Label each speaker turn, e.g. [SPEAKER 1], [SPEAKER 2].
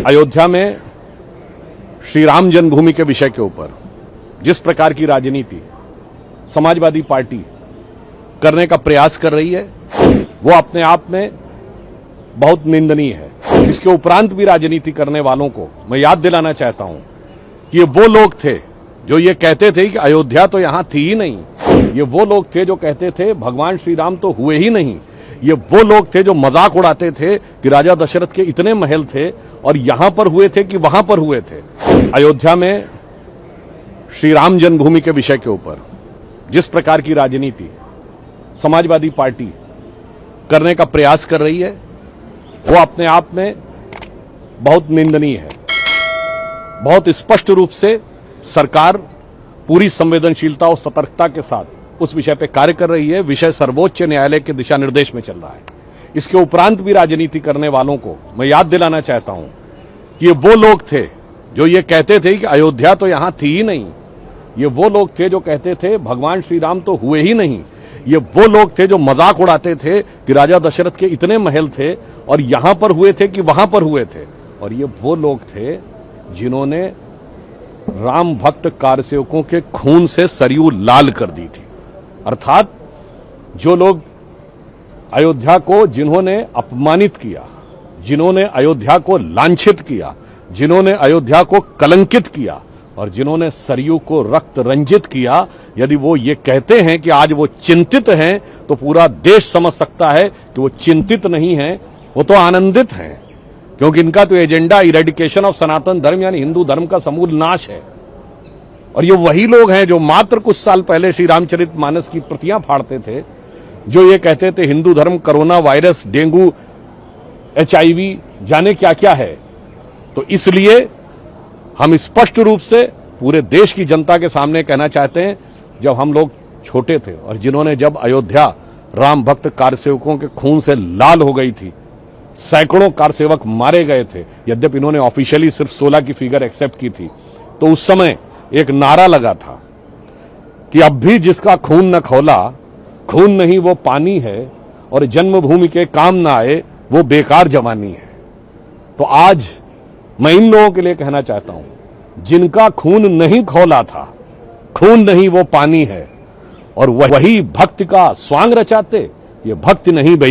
[SPEAKER 1] अयोध्या में श्री राम जन्मभूमि के विषय के ऊपर जिस प्रकार की राजनीति समाजवादी पार्टी करने का प्रयास कर रही है वो अपने आप में बहुत निंदनीय है। इसके उपरांत भी राजनीति करने वालों को मैं याद दिलाना चाहता हूं कि ये वो लोग थे जो ये कहते थे कि अयोध्या तो यहां थी ही नहीं। ये वो लोग थे जो कहते थे भगवान श्री राम तो हुए ही नहीं। ये वो लोग थे जो मजाक उड़ाते थे कि राजा दशरथ के इतने महल थे और यहां पर हुए थे कि वहां पर हुए थे। अयोध्या में श्री राम जन्मभूमि के विषय के ऊपर जिस प्रकार की राजनीति समाजवादी पार्टी करने का प्रयास कर रही है वो अपने आप में बहुत निंदनीय है। बहुत स्पष्ट रूप से सरकार पूरी संवेदनशीलता और सतर्कता के साथ उस विषय पे कार्य कर रही है। विषय सर्वोच्च न्यायालय के दिशा निर्देश में चल रहा है। इसके उपरांत भी राजनीति करने वालों को मैं याद दिलाना चाहता हूं कि ये वो लोग थे जो ये कहते थे कि अयोध्या तो यहां थी ही नहीं। ये वो लोग थे जो कहते थे भगवान श्री राम तो हुए ही नहीं। ये वो लोग थे जो मजाक उड़ाते थे कि राजा दशरथ के इतने महल थे और यहां पर हुए थे कि वहां पर हुए थे। और ये वो लोग थे जिन्होंने राम भक्त कारसेवकों के खून से सरयू लाल कर दी थी। अर्थात जो लोग अयोध्या को जिन्होंने अपमानित किया, जिन्होंने अयोध्या को लांछित किया, जिन्होंने अयोध्या को कलंकित किया और जिन्होंने सरयू को रक्त रंजित किया, यदि वो ये कहते हैं कि आज वो चिंतित हैं तो पूरा देश समझ सकता है कि वो चिंतित नहीं हैं, वो तो आनंदित हैं। क्योंकि इनका तो एजेंडा इरेडिकेशन ऑफ सनातन धर्म यानी हिंदू धर्म का समूल नाश है। और ये वही लोग हैं जो मात्र कुछ साल पहले श्री रामचरितमानस की प्रतियां फाड़ते थे, जो ये कहते थे हिंदू धर्म कोरोना वायरस, डेंगू, HIV जाने क्या क्या है। तो इसलिए हम स्पष्ट रूप से पूरे देश की जनता के सामने कहना चाहते हैं, जब हम लोग छोटे थे और जिन्होंने जब अयोध्या राम भक्त कारसेवकों के खून से लाल हो गई थी, सैकड़ों कारसेवक मारे गए थे, यद्यपि इन्होंने ऑफिशियली सिर्फ 16 की फिगर एक्सेप्ट की थी, तो उस समय एक नारा लगा था कि अब भी जिसका खून न खौला, खून नहीं वो पानी है, और जन्मभूमि के काम न आए वो बेकार जवानी है। तो आज मैं इन लोगों के लिए कहना चाहता हूं जिनका खून नहीं खौला था, खून नहीं वो पानी है, और वही भक्ति का स्वांग रचाते, ये भक्ति नहीं